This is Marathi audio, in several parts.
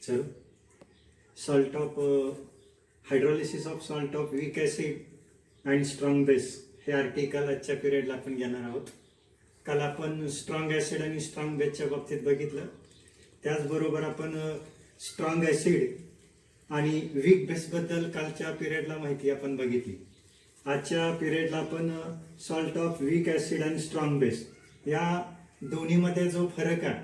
So, salt of hydrolysis of salt of weak acid and strong base हे आर्टिकल आजच्या पिरियडला आपण घेणार आहोत. काल आपण स्ट्रॉंग ॲसिड आणि स्ट्रॉंग बेसच्या बाबतीत बघितलं. त्याचबरोबर आपण स्ट्रॉंग ॲसिड आणि वीक बेसबद्दल कालच्या पिरियडला माहिती आपण बघितली. आजच्या पिरियडला आपण सॉल्ट ऑफ वीक ॲसिड आणि स्ट्रॉंग बेस या दोन्हीमध्ये जो फरक आहे,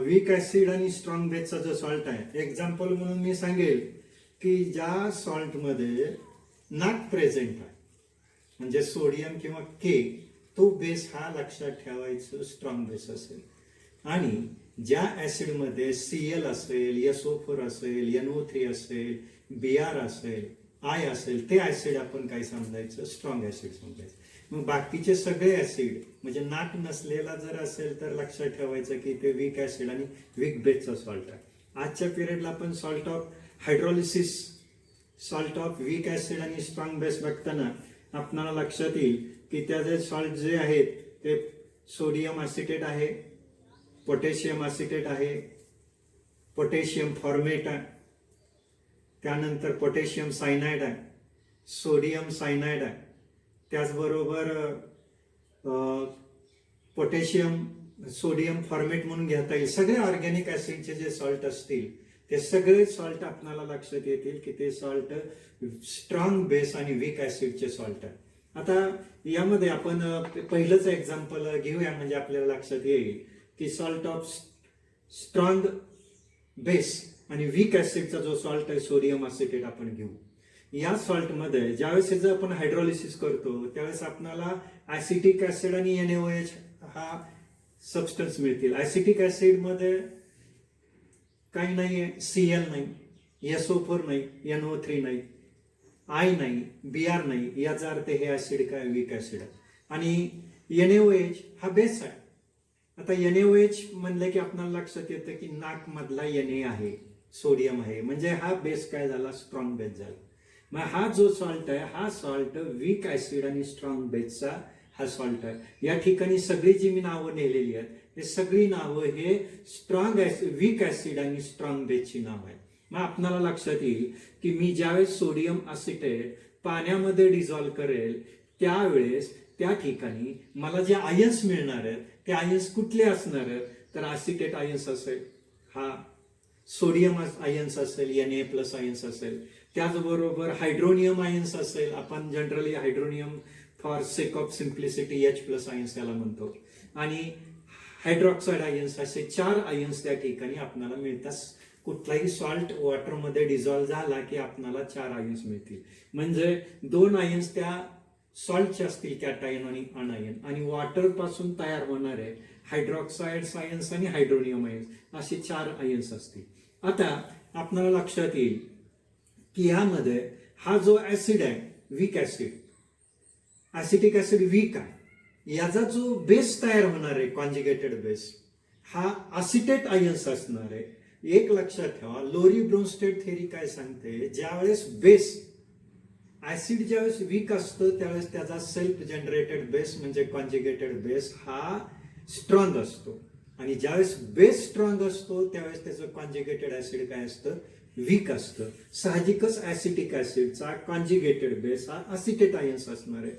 वीक ॲसिड आणि स्ट्रॉंग बेसचा जो सॉल्ट आहे, एक्झाम्पल म्हणून मी सांगेल की ज्या सॉल्टमध्ये नाक प्रेझेंट आहे म्हणजे सोडियम किंवा के, तो बेस हा लक्षात ठेवायचं स्ट्रॉंग बेस असेल. आणि ज्या ॲसिडमध्ये Cl असेल, SO4 असेल, NO3 असेल, Br असेल, आय असेल, ते ॲसिड आपण काय समजायचं, स्ट्रॉंग ॲसिड समजायचं. मग बाकीचे सगळे ॲसिड म्हणजे नाक नसलेला जर असेल तर लक्षात ठेवायचं की ते वीक ॲसिड आणि वीक बेसचा सॉल्ट आहे. आजच्या पिरियडला आपण salt of hydrolysis, salt of weak acid आणि स्ट्रॉंग बेस बघताना आपणाला लक्षात येईल की त्याचे सॉल्ट जे आहेत ते सोडियम ॲसिटेट आहे, पोटॅशियम ॲसिटेट आहे, पोटॅशियम फॉर्मेट आहे, त्यानंतर पोटॅशियम सायनाइड आहे, सोडियम सायनाइड आहे, त्याचबरोबर पोटॅशियम सोडियम फॉर्मेट म्हणून घेता येईल. सगळे ऑर्गॅनिक ॲसिडचे जे सॉल्ट असतील ते सगळे सॉल्ट आपल्याला लक्षात येतील की ते सॉल्ट स्ट्रॉंग बेस आणि वीक ॲसिडचे सॉल्ट आहे. आता यामध्ये आपण पहिलंच एक्झाम्पल घेऊया म्हणजे आपल्याला लक्षात येईल की सॉल्ट ऑफ स्ट्रॉंग बेस आणि वीक ॲसिडचा जो सॉल्ट आहे सोडियम ॲसिटेट आपण घेऊ. या सॉल्टमध्ये ज्यावेळेस याचं आपण हायड्रोलिसिस करतो त्यावेळेस आपल्याला ॲसिटिक ॲसिड आणि NaOH हा सबस्टन्स मिळतील. ॲसिटिक ॲसिडमध्ये काही नाही आहे, Cl नाही, SO4 नाही, NO3 नाही, आय नाही, Br नाही. याचा अर्थ हे ॲसिड काय, वीक ॲसिड आहे. आणि NaOH हा बेस आहे. आता NaOH म्हणलं की आपल्याला लक्षात येतं की नाक मधला Na आहे, सोडियम आहे, म्हणजे हा बेस काय झाला, स्ट्रॉंग बेस झाला. मग हा जो सॉल्ट आहे हा सॉल्ट वीक ॲसिड आणि स्ट्रॉंग बेसचा हा सॉल्ट आहे. या ठिकाणी सगळी जी मी नावं नेलेली आहेत हे सगळी नावं हे स्ट्रॉंग वीक ॲसिड आणि स्ट्रॉंग बेसची नाव आहेत. मग आपल्याला लक्षात येईल की मी ज्यावेळेस सोडियम ॲसिटेट पाण्यामध्ये डिझॉल्व्ह करेल त्यावेळेस त्या ठिकाणी मला जे आयन्स मिळणार आहेत ते आयन्स कुठले असणार आहेत, तर ॲसिटेट आयन्स असेल, हा सोडियम आयन्स असेल, Na+ आयन्स असेल, त्याचबरोबर हायड्रोनियम आयन्स असेल. आपण generally hydronium for sake of simplicity H+ ions याला म्हणतो. आणि हायड्रॉक्साईड आयन्स असे 4 आयन्स त्या ठिकाणी आपल्याला मिळतात. कुठलाही सॉल्ट वॉटरमध्ये डिझॉल्व्ह झाला की आपल्याला 4 आयन्स मिळतील. म्हणजे 2 आयन्स त्या सॉल्टचे असतील, कॅटायन आणि अनायन, आणि वॉटर पासून तयार होणारे हायड्रॉक्साईड आयन्स आणि हायड्रोनियम आयन्स असे 4 आयन्स असतील. आता आपल्याला लक्षात येईल की ह्यामध्ये हा जो ॲसिड आहे weak acid, acetic acid weak आहे, याचा जो बेस तयार होणार आहे कॉन्जुगेटेड बेस हा ॲसिटेट आयन्स असणार आहे. एक लक्षात ठेवा, लोरी ब्रोन्स्टेड थेरी काय सांगते, ज्यावेळेस बेस ॲसिड ज्यावेळेस वीक असतं त्यावेळेस त्याचा सेल्फ जनरेटेड बेस म्हणजे कॉन्जुगेटेड बेस हा स्ट्रॉंग असतो. आणि ज्यावेळेस बेस स्ट्रॉंग असतो त्यावेळेस त्याचं कॉन्जुगेटेड ॲसिड काय असतं, वीक असतं. साहजिकच ॲसिटिक ॲसिडचा कॉन्जुगेटेड बेस हा ॲसिटेट आयन्स असणार आहे.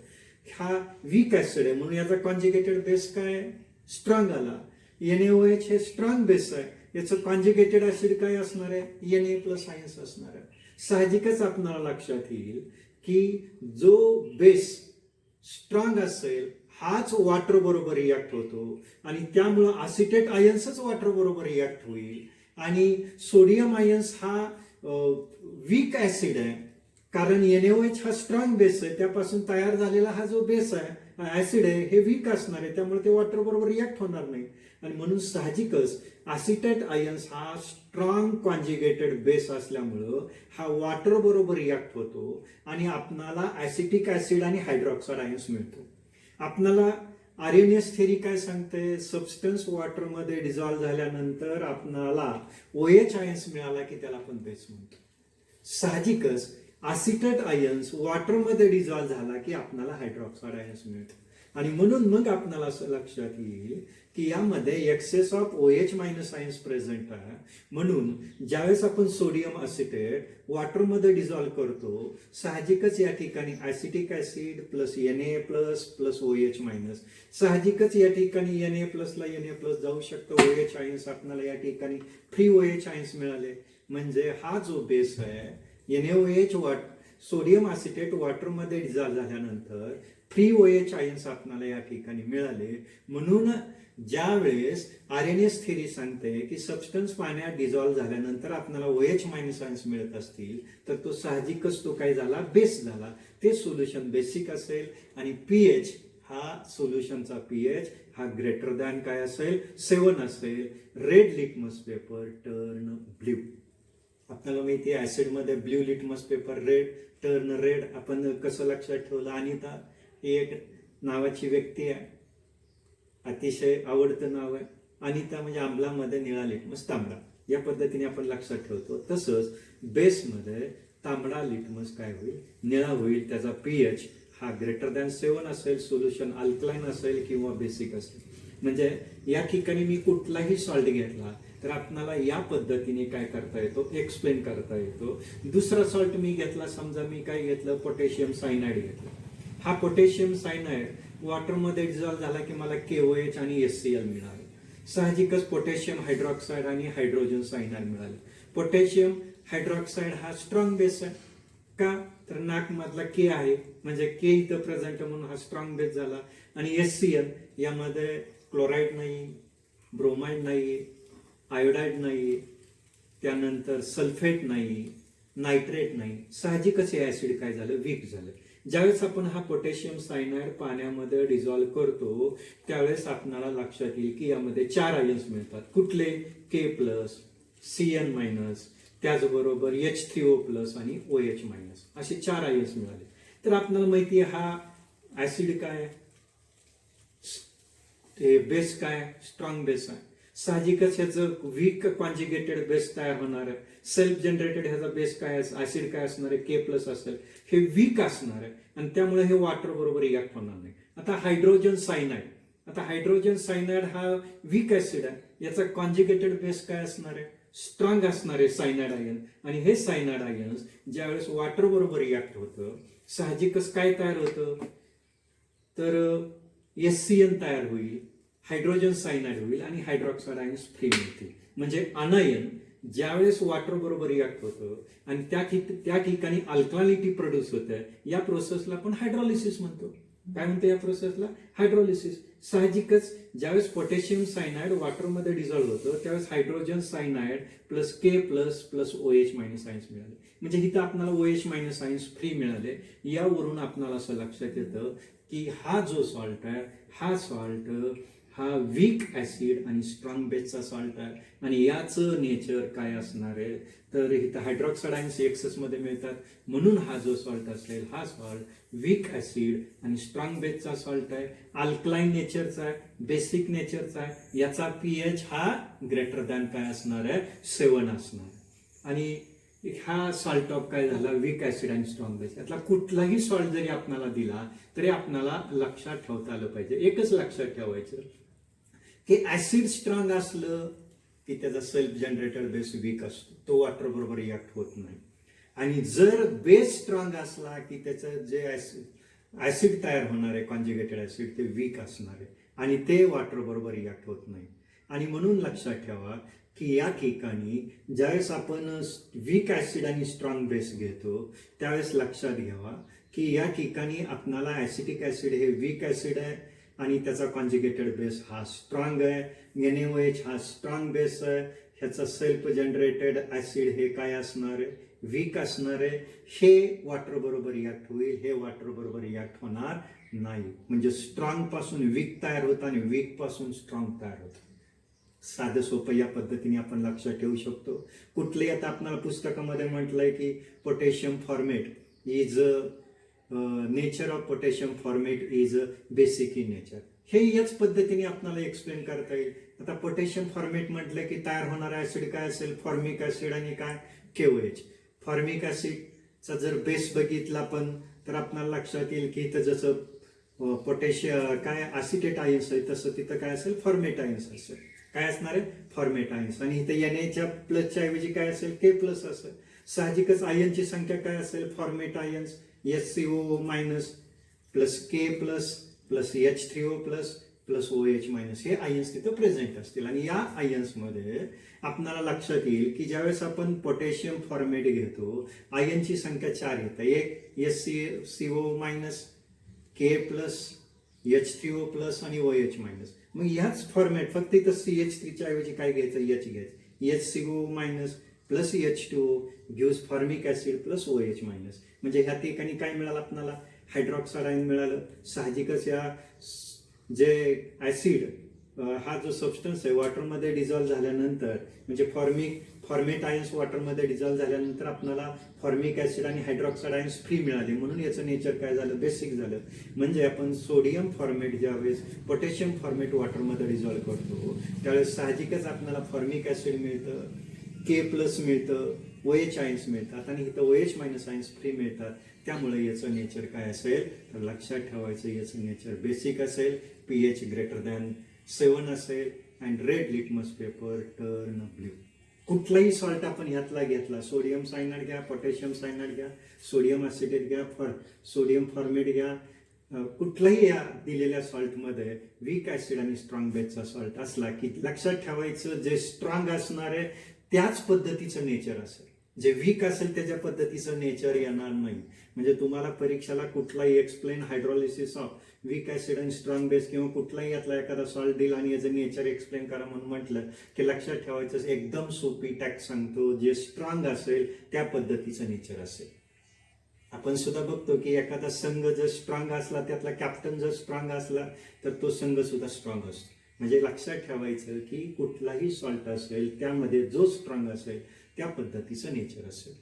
हा वीक ॲसिड आहे म्हणून याचा कॉन्जुगेटेड बेस काय, स्ट्रॉंग आला. NaOH हे स्ट्रॉंग बेस आहे, याचं कॉन्जुगेटेड ॲसिड काय असणार आहे, Na+ आयन्स असणार आहे. साहजिकच आपल्याला लक्षात येईल की जो बेस स्ट्रॉंग असेल हाच वॉटर बरोबर रिॲक्ट होतो आणि त्यामुळं ॲसिटेट आयन्सच वॉटर बरोबर रिॲक्ट होईल. आणि सोडियम आयन्स हा वीक ॲसिड आहे कारण NaOH हा स्ट्रॉंग बेस आहे, त्यापासून तयार झालेला हा जो बेस आहे ॲसिड आहे हे वीक असणार आहे, त्यामुळे ते वॉटर बरोबर रिॲक्ट होणार नाही. आणि म्हणून साहजिकच ॲसिटेट आयन्स हा स्ट्रॉंग कॉन्जुगेटेड बेस असल्यामुळं हा वॉटर बरोबर रिॲक्ट होतो आणि आपणाला ॲसिटिक ॲसिड आणि हायड्रॉक्साईड आयन्स मिळतो. आपणाला आर्यनियस थेरी काय सांगते, सबस्टन्स वॉटरमध्ये डिझॉल्व्ह झाल्यानंतर आपणाला OH आयन्स मिळाला की त्याला आपण बेस म्हणतो. साहजिकच ॲसिटेट आयन्स वॉटरमध्ये डिझॉल्व्ह झाला की आपल्याला हायड्रॉक्साईड आयन्स मिळतो. आणि म्हणून मग आपल्याला असं लक्षात येईल की यामध्ये excess of OH minus ions present आहे. म्हणून ज्यावेळेस आपण सोडियम असिटेट वॉटरमध्ये डिझॉल्व्ह करतो, साहजिकच या ठिकाणी acetic acid plus Na plus plus OH minus, साहजिकच या ठिकाणी Na प्लसला Na प्लस जाऊ शकतो. OH आयन्स आपल्याला या ठिकाणी फ्री OH आयन्स मिळाले. म्हणजे हा जो बेस आहे NaOH सोडियम असिटेट वॉटरमध्ये डिझॉल्व्ह झाल्यानंतर फ्री OH आयन्स आपल्याला या ठिकाणी मिळाले. म्हणून ज्या वेळेस RNS थेरी सांगते की सबस्टन्स पाण्यात डिझॉल्व्ह झाल्यानंतर आपल्याला OH मायनस आयन्स मिळत असतील, तर तो साहजिकच तो काय झाला, बेस झाला. ते सोल्युशन बेसिक असेल आणि pH हा सोल्युशनचा pH हा ग्रेटर दॅन काय असेल, 7 असेल. Red litmus paper turn blue. आपल्याला माहिती आहे ऍसिडमध्ये blue litmus paper red turn red. आपण कसं लक्षात ठेवलं, अनिता ही एक नावाची व्यक्ती आहे, अतिशय आवडतं नाव आहे. अनिता म्हणजे आंबलामध्ये निळा लिटमस तांबडा, या पद्धतीने आपण लक्षात ठेवतो. तसंच बेसमध्ये तांबडा लिटमस काय होईल, निळा होईल. त्याचा pH हा ग्रेटर दॅन 7 असेल, सोल्युशन अल्कलाइन असेल किंवा बेसिक असेल. म्हणजे या ठिकाणी मी कुठलाही सॉल्ट घेतला तर आपल्याला या पद्धतीने काय करता येतो, एक्सप्लेन करता येतो. दुसरा सॉल्ट मी घेतला, समजा मी काय घेतलं, पोटॅशियम सायनाइड घेतलं. हा पोटॅशियम सायनाइड वॉटरमध्ये डिझॉल्व्ह झाला की मला KOH आणि HCl मिळाले. साहजिकच पोटॅशियम हायड्रॉक्साईड आणि हायड्रोजन सायनाइड मिळाले. पोटॅशियम हायड्रॉक्साईड हा स्ट्रॉंग बेस आहे. का तर नाक मधला K आहे, म्हणजे K इथं प्रेझेंट म्हणून हा स्ट्रॉंग बेस झाला. आणि HCl यामध्ये क्लोराईड नाही, ब्रोमाइड नाही, आयोडाईड नाही, त्यानंतर सल्फेट नाही, नायट्रेट नाही. साहजिकच हे ऍसिड काय झालं, वीक झालं. ज्यावेळेस आपण हा पोटॅशियम सायनाइड पाण्यामध्ये डिझॉल्व्ह करतो त्यावेळेस आपल्याला लक्षात येईल की यामध्ये 4 आयन्स मिळतात. कुठले, K प्लस, Cn मायनस, त्याचबरोबर H3O प्लस आणि OH मायनस, असे 4 आयन्स मिळाले. तर आपल्याला माहिती आहे हा ऍसिड काय, ते बेस काय, स्ट्रॉंग बेस आहे. साहजिकच ह्याचं वीक कॉन्जुगेटेड बेस तयार होणार आहे. सेल्फ जनरेटेड ह्याचा बेस काय, ऍसिड काय असणार आहे, K प्लस असेल. हे वीक असणार आहे आणि त्यामुळे हे वॉटर बरोबर रिॲक्ट होणार नाही. आता हायड्रोजन सायनाइड हा वीक ऍसिड आहे. याचा कॉन्जुगेटेड बेस काय असणार आहे, स्ट्रॉंग असणार आहे, सायनाइड आयन. आणि हे सायनाइड आयन्स ज्यावेळेस वॉटर बरोबर रिॲक्ट होतं, साहजिकच काय तयार होतं, तर HCl तयार होईल, हायड्रोजन सायनाइड होईल आणि हायड्रॉक्साईड आयन्स फ्री मिळतील. म्हणजे अनायन ज्यावेळेस वॉटर बरोबर रिॲक्ट होतं आणि त्या ठिकाणी अल्कलानिटी प्रोड्यूस होते, या प्रोसेसला आपण हायड्रॉलिसिस म्हणतो. काय म्हणतो या प्रोसेसला, हायड्रॉलिसिस. साहजिकच ज्यावेळेस पोटॅशियम सायनाइड वॉटरमध्ये डिझॉल्व्ह होतं त्यावेळेस hydrogen cyanide plus K plus plus OH minus ions मिळाले. म्हणजे इथं आपल्याला OH मायनस आयन्स फ्री मिळाले. यावरून आपल्याला असं लक्षात येतं की हा जो सॉल्ट आहे, हा सॉल्ट हा वीक ऍसिड आणि स्ट्रॉंग बेसचा सॉल्ट आहे. आणि याचं नेचर काय असणार आहे, तर इथं हायड्रॉक्साईड आयन्स एक्सेस मध्ये मिळतात. म्हणून हा जो सॉल्ट असेल, हा सॉल्ट वीक ऍसिड आणि स्ट्रॉंग बेसचा सॉल्ट आहे, अल्कलाइन नेचरचा आहे, बेसिक नेचरचा आहे. याचा pH हा ग्रेटर दॅन काय असणार आहे, 7 असणार. आणि हा सॉल्ट ऑफ काय झाला, वीक ऍसिड आणि स्ट्रॉंग बेस. यातला कुठलाही सॉल्ट जरी आपल्याला दिला तरी आपल्याला लक्षात ठेवता आलं पाहिजे, एकच लक्षात ठेवायचं की ऍसिड स्ट्रॉंग असलं की त्याचा सेल्फ जनरेटेड बेस वीक असतो, तो वॉटर बरोबर रिॲक्ट होत नाही. आणि जर बेस स्ट्रॉंग असला की त्याचं जे ऍसिड तयार होणार आहे कॉन्जुगेटेड ऍसिड, ते वीक असणार आहे आणि ते वॉटर बरोबर रिॲक्ट होत नाही. आणि म्हणून लक्षात ठेवा की या ठिकाणी ज्यावेळेस आपण वीक ऍसिड आणि स्ट्रॉंग बेस घेतो त्यावेळेस लक्षात घ्यावा की या ठिकाणी आपणाला ऍसिटिक ऍसिड हे वीक ऍसिड आहे आणि त्याचा कॉन्जुगेटेड बेस हा स्ट्रॉंग आहे. NaOH हा स्ट्रॉंग बेस आहे. ह्याचा सेल्फ जनरेटेड ऍसिड हे काय असणार आहे, वीक असणार आहे. हे वॉटर बरोबर रिॲक्ट होईल, हे वॉटर बरोबर रिॲक्ट होणार नाही. म्हणजे स्ट्रॉंग पासून वीक तयार होतं आणि वीक पासून स्ट्रॉंग तयार होतं. साधं सोपं या पद्धतीने आपण लक्षात ठेवू शकतो. कुठलेही आता आपल्याला पुस्तकामध्ये म्हटलंय की potassium format is nature of potassium format is basic in nature. हे याच पद्धतीने आपल्याला एक्सप्लेन करता येईल. आता पोटॅशियम फॉर्मेट म्हटलं की तयार होणारा ऍसिड काय असेल, फॉर्मिक ऍसिड आणि काय, KOH. फॉर्मिक ऍसिडचा जर बेस बघितला आपण तर आपल्याला लक्षात येईल की इथं जसं पोटॅशियम काय असिटेट आयन्स आहे तसं तिथं काय असेल फॉर्मेट आयन्स असेल. काय असणार आहे फॉर्मेट आयन्स. आणि इथं Na प्लसच्या ऐवजी काय असेल के प्लस असेल. साहजिकच आयनची संख्या काय असेल formate ions SCO minus plus K plus plus H3O plus plus OH minus हे आयन्स तिथं प्रेझेंट असतील. आणि या आयन्समध्ये आपल्याला लक्षात येईल की ज्यावेळेस आपण पोटॅशियम फॉर्मेट घेतो आयनची संख्या 4 येतं. एक SCO minus K plus H3O plus आणि OH मायनस. मग ह्याच फॉर्मॅट फक्त इथं CH3च्या ऐवजी काय घ्यायचं H घ्यायचं. HCO minus plus H2O gives formic acid plus OH minus. म्हणजे ह्या ठिकाणी काय मिळालं आपल्याला हायड्रॉक्साइड आयन मिळालं. साहजिकच या जे ऍसिड हा जो सबस्टन्स आहे वॉटरमध्ये डिझॉल्व्ह झाल्यानंतर म्हणजे फॉर्मेट आयन्स वॉटरमध्ये डिझॉल्व्ह झाल्यानंतर आपल्याला फॉर्मिक ऍसिड आणि हायड्रॉक्साइड आयन्स फ्री मिळाले म्हणून याचं नेचर काय झालं बेसिक झालं. म्हणजे आपण सोडियम फॉर्मेट ज्यावेळेस पोटॅशियम फॉर्मेट वॉटरमध्ये डिझॉल्व्ह करतो त्यावेळेस साहजिकच आपल्याला फॉर्मिक ऍसिड मिळतं के प्लस मिळतं OH आयन्स मिळतात आणि इथं OH मायनस आयन्स फ्री मिळतात. त्यामुळे याचं नेचर काय असेल तर लक्षात ठेवायचं याचं नेचर बेसिक असेल pH ग्रेटर दॅन 7 असेल and red litmus paper turn blue. कुठलाही सॉल्ट आपण ह्यातला घेतला सोडियम सायनाइड घ्या पोटॅशियम सायनाइड घ्या सोडियम ऍसिटेट घ्या सोडियम फॉर्मेट घ्या कुठलाही या दिलेल्या सॉल्टमध्ये वीक ऍसिड आणि स्ट्रॉंग बेसचा सॉल्ट असला की लक्षात ठेवायचं जे स्ट्रॉंग असणार आहे त्याच पद्धतीचं नेचर असेल. जे वीक असेल त्याच्या पद्धतीचं नेचर येणार नाही. म्हणजे तुम्हाला परीक्षेला कुठलाही explain hydrolysis of weak acid आणि स्ट्रॉंग बेस किंवा कुठलाही यातला एखादा सॉल्ट दिला आणि याचं नेचर एक्सप्लेन करा म्हणून म्हटलं की लक्षात ठेवायचं एकदम सोपी टॅक्स सांगतो जे स्ट्रॉंग असेल त्या पद्धतीचं नेचर असेल. आपण सुद्धा बघतो की एखादा संघ जर स्ट्रॉंग असला त्यातला कॅप्टन जर स्ट्रॉंग असला तर तो संघ सुद्धा स्ट्रॉंग असतो. म्हणजे लक्षात ठेवायचं की कुठलाही सॉल्ट असेल त्यामध्ये जो स्ट्रॉंग असेल त्या पद्धतीचं नेचर असेल.